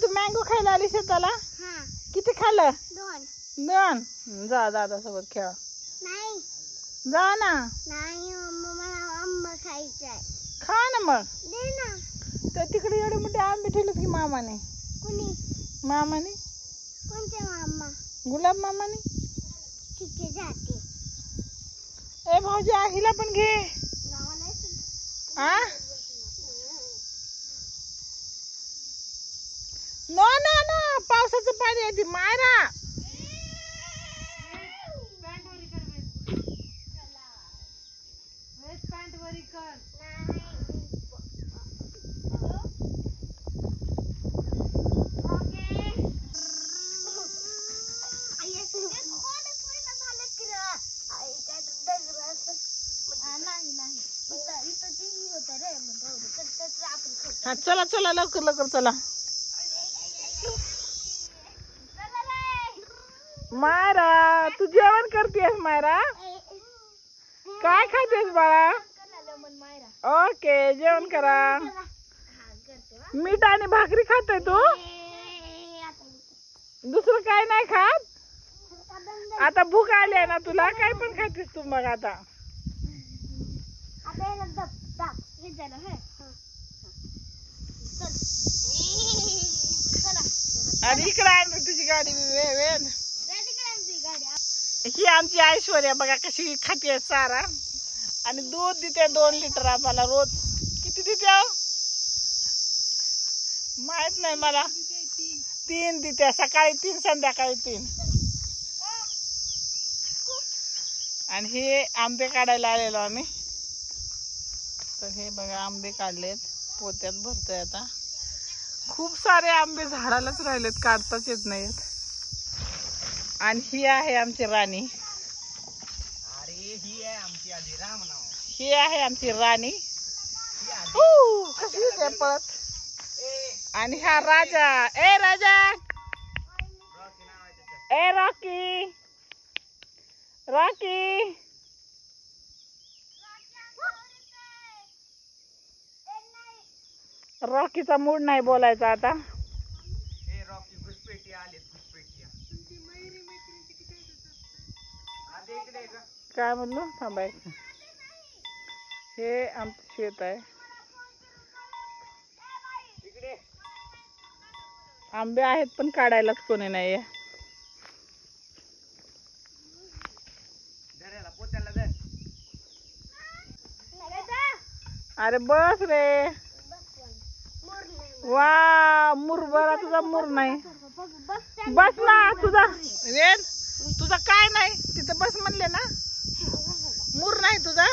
तू mango खायला आली शेताला? किती खाल्लं? 2 जा दादा सोबत खेळा. नाही जा ना. नाही मला आंबा खायचाय. खा ना मग. दे ना. तर तिकडे एवढे मोठे आंबे ठेवलेत की मामाने. कुणी? मामाने. कोणते मामा? गुलाब मामाने. ठीक आहे जाते. ए भाऊजी हिला पण घे. आ नो नो नो पावसाचं पाणी येते मायरा. हा चला चला लवकर लवकर चला. मायरा तू जेवण करतेस मायरा? काय खातेस बाळा? ओके जेवण करा. मीठ आणि भाकरी खाते तू? दुसरं काय नाही खात? आता भूक आली आहे ना तुला? काय पण खातेस तू मग आता? आणि इकडे आण तुझी गाडी. वेळ ही आमची ऐश्वर्या बघा कशी खाते चारा. आणि दूध देते 2 लिटर आम्हाला रोज. किती देते माहित नाही मला. 3 देते. सकाळी 3 संध्याकाळी 3. आणि हे आंबे काढायला आलेलो आम्ही. तर हे बघा आंबे काढलेत. पोत्यात भरतोय आता. खूप सारे आंबे झाडालाच राहिलेत, काढताच येत नाहीत. आणि ही आहे आमची राणी. ही आहे आमची राणी. कशी येते पळत. आणि हा राजा. ए राजा. ए रॉकी. रॉकी. रॉकीचा मूड नाही बोलायचा आता. काय म्हणलो थांबायचं. हे आमचं शेत आहे. आंबे आहेत पण काढायलाच कोणी नाहीये. अरे बस रे. वा मुरबरा तुझा मूर नाही. बस ना तुझा वेळ. तुझा काय नाही तिथं बस म्हणले ना. मूर नाही तुझा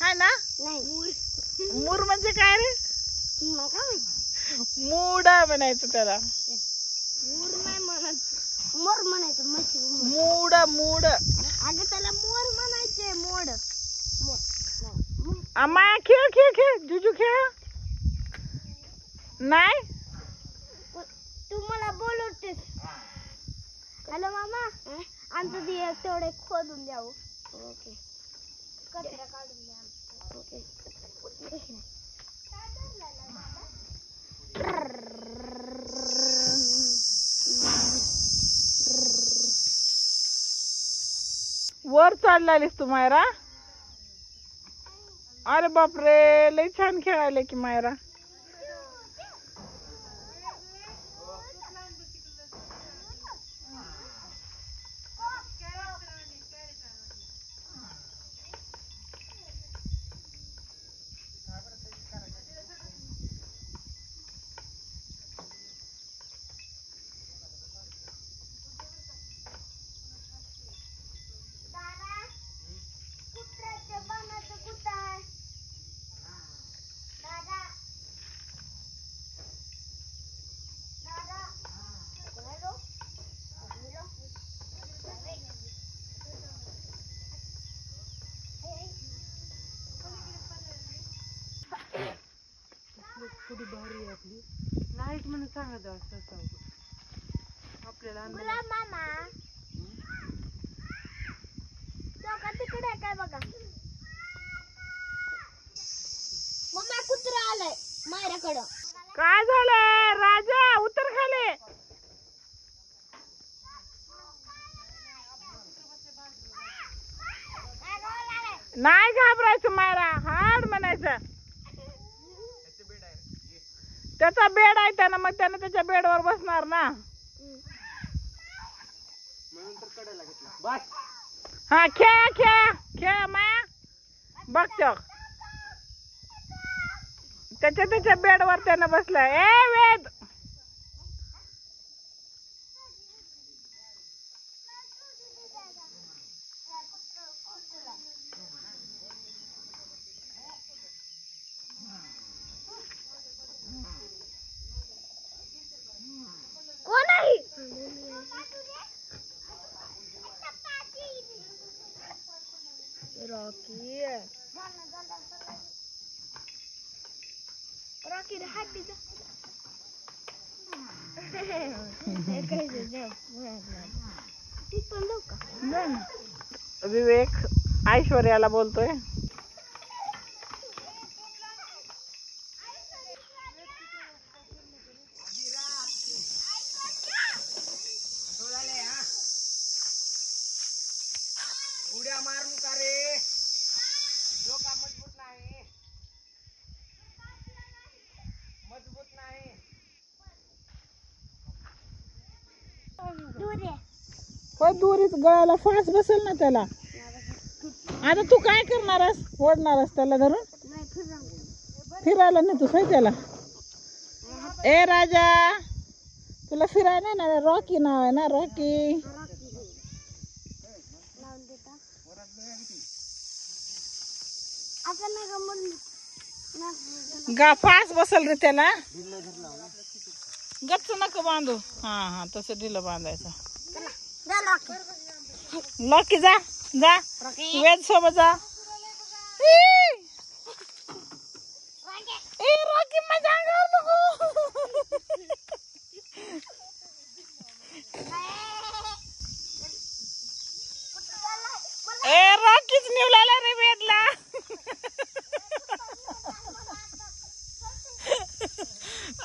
हाय ना. मूर म्हणजे काय रे? मूड म्हणायचं त्याला. मोर म्हणायचं. Mood mood. अगं त्याला मोर म्हणायचे. मोड. अम्मा खेळ खेळ खेळ. जुजू खेळ नाही. तू मला बोलवतेस. हॅलो मामा आमचं ते तेवढे खोदून द्यावं. ओके. कचरा काढून द्या. ओके. वर चढलालीस तू मायरा? अरे बापरे लई छान खेळायले की मायरा. थोडी भारी आपली लाईट म्हणून सांगत असतं आपल्याला. मामा का तिकडे काय बघा. मम्मा कुत्रा आलाय माझ्याकडं. काय झालं राजा? नाही घाबरायचं मायरा, हाड म्हणायचं. त्याचा बेड आहे त्यानं, मग त्यानं त्याच्या बेडवर बसणार ना. हा खेळ खेळ खेळ माया बघ त्याच्या त्याच्या बेडवर त्यानं बसलाय. ए वेद कोण आहे? रॉकी रॉकी हात दे. विवेक ऐश्वर्याला बोलतोय. उड्या मारू का रे, डोका मजबूत नाही, मजबूत नाही. होय दुरीत गळाला फास बसेल ना त्याला. आता तू काय करणारस, ओढणारस त्याला धरून फिरायला नाही तू काय त्याला. ए राजा तुला फिरायला नाही ना, रॉकी नाव आहे ना, रॉकी. गा फास बसल रे त्याला, गच्च नको बांधू. हा हा तसं ढिलं बांधायचं. लॉकी जा जा, वेद सोबत जा. ए रॉकी माझ्या अंगावर नको. ए रॉकीच निवलाला रे वेदला.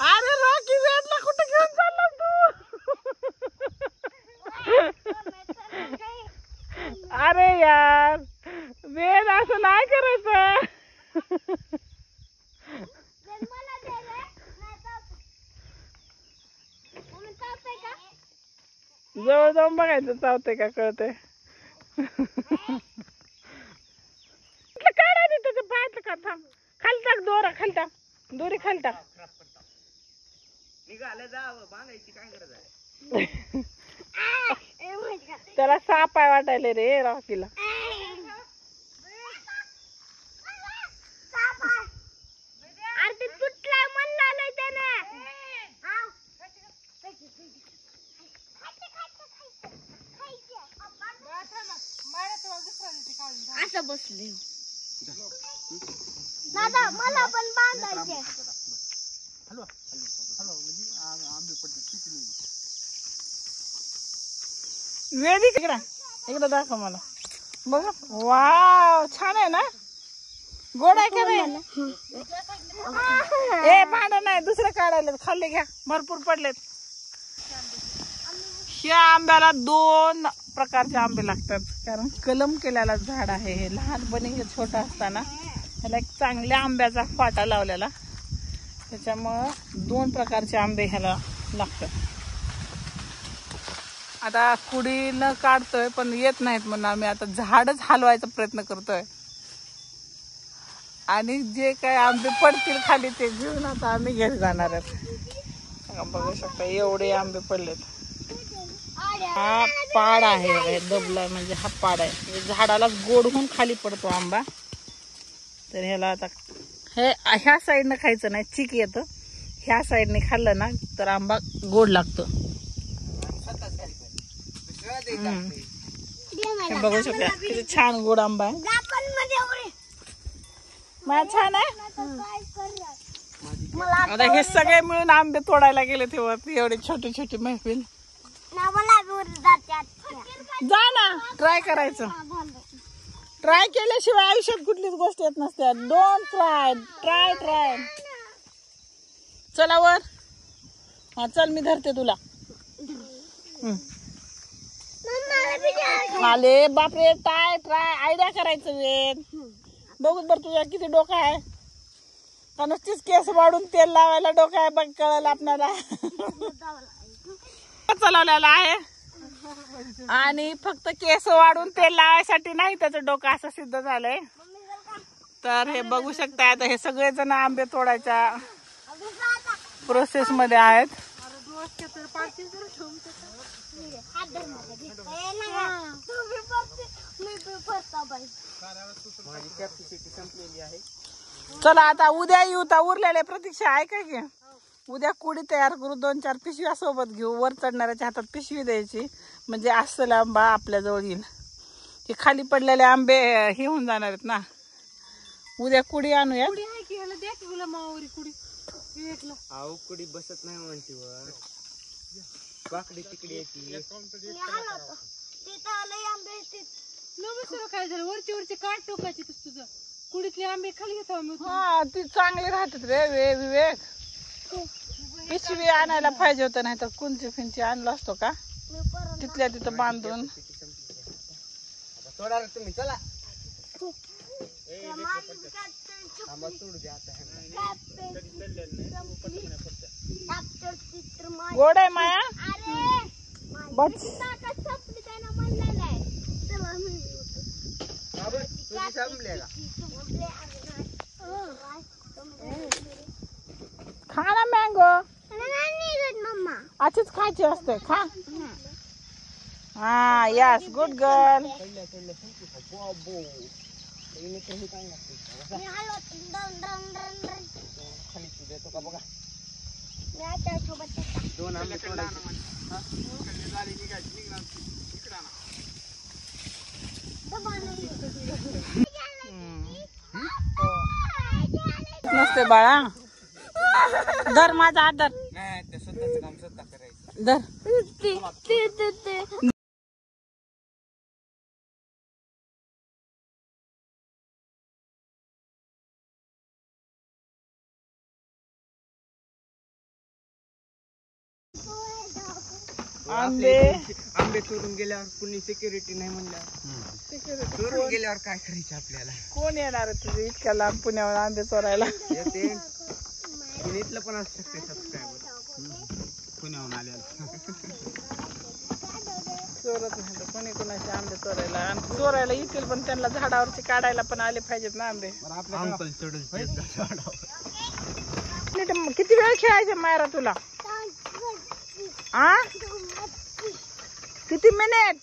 अरे रॉकी वेदला कुठे घेऊन चालला तू. अरे यार वेद असं नाही करायचं. जवळ जाऊन बघायचं चावतंय का कळतंय. काढा नाही त्याच्या पायातलं का, थांब खाली टाक दोरा, खाली टाक दोरी, खाली टाक. निघालं जावं, बांधायची काय गरज आहे. त्याला साप आहे वाटायले रे रॉकीला. असं बसले दादा, मला पण बांधायचे. वेदी इकडं दाखव मला बघ. वाव छान आहे ना, गोड आहे का नाही. ए भांड नाही दुसरं काढायला, खाल्ले घ्या भरपूर पडलेत. ह्या आंब्याला 2 प्रकारचे आंबे लागतात, कारण कलम केलेला झाड आहे हे. लहानपणी हे छोटा असताना ह्याला एक चांगल्या आंब्याचा फाटा लावलेला, त्याच्यामुळं 2 प्रकारचे आंबे ह्याला लागतात. आता कुडीनं काढतोय पण येत नाहीत म्हणून आम्ही आता झाडच हलवायचा प्रयत्न करतोय. आणि जे काय आंबे पडतील खाली ते घेऊन आता आम्ही घरी जाणार आहेत. बघू शकता एवढे आंबे पडलेत. हा पाड आहे, दबला म्हणजे हा पाड आहे. झाडाला गोड होऊन खाली पडतो आंबा. तर ह्याला आता हे ह्या साईडनं खायचं नाही, चिक येतं. ह्या साईडने खाल्लं ना तर आंबा गोड लागतो. हे बघू शकता किती छान गोड आंबा आहे. मला छान आहे. आता हे सगळे मिळून आंबे तोडायला गेले तेव्हा एवढी छोटी छोटी महफिल. जा ना, ट्राय करायचं. ट्राय केल्याशिवाय आयुष्यात कुठलीच गोष्ट येत नसते. Don't try, try try. चला वर. हा चल मी धरते तुला. आले बापरे, ट्राय ट्राय आयडिया करायचं वेळ. बघू बरं तुझ्या किती डोका आहे. का नुसतीच केस वाढून तेल लावायला डोका आहे बघ, कळलं आपल्याला. चालवलेला आहे आणि फक्त केस वाढून तेल लावायसाठी नाही त्याचं डोकं असं सिद्ध झालंय. तर हे बघू शकता आता हे सगळेजण आंबे तोडायच्या प्रोसेस मध्ये आहेत. माझी कॅपॅसिटी संपलेली आहे. चला आता उद्या येऊ. तर उरलेले प्रतीक्षा आहे का की उद्या कुडी तयार करू, 2-4 पिशव्या सोबत घेऊ. वर चढणाऱ्याच्या हातात पिशवी द्यायची म्हणजे असलेला आंबा आपल्या जवळ येईल. हे खाली पडलेले आंबे हे होऊन जाणार आहेत ना. उद्या कुडी आणूया. अहो कुडी बसत नाही म्हणते वर, बाकडी तिकडे येते. काय झालं वरची वरची काट टोकायची तुझं कुडीतले आंबे खाली घेतो. हा ती चांगली राहतात रे विवेक. पिशवी आणायला पाहिजे होतं, नाही तर कुंची फिंची आणलं असतो का तिथल्या तिथं बांधून. सोडा रे तुम्ही, चला. आंबा सोडू द्या आता. गोड आहे माया. बस तुझी संपले का? खा ना मँगो. मम्मा अशीच खायची असते. खा. हा यस गुड गर्ल. खाली तू देतो का बघा. मी आता सोबत 2 आंबे तोडायचे. नसते बाळा. धर माझा हात धर. नाही ते स्वतःच काम स्वतः करायचं. धर. आंबे आंबे चोरून गेल्यावर कुणी सिक्युरिटी नाही म्हणल्यावर चोरून गेल्यावर काय करायचे आपल्याला. कोण येणार आहे तुझे इतक्या लांब पुण्यावर आंबे चोरायला. येते पुण्यातलं पण असू शकते सबस्क्रायबर पुण्याहून आलेला. चोरत नाही तर कोणी कोणाचे आंबे चोरायला. आणि चोरायला येतील पण त्यांना झाडावरचे काढायला पण आले पाहिजेत ना आंबे. अंकल चढून किती वेळ खेळायचे मायरा तुला. आ किती मिनिट.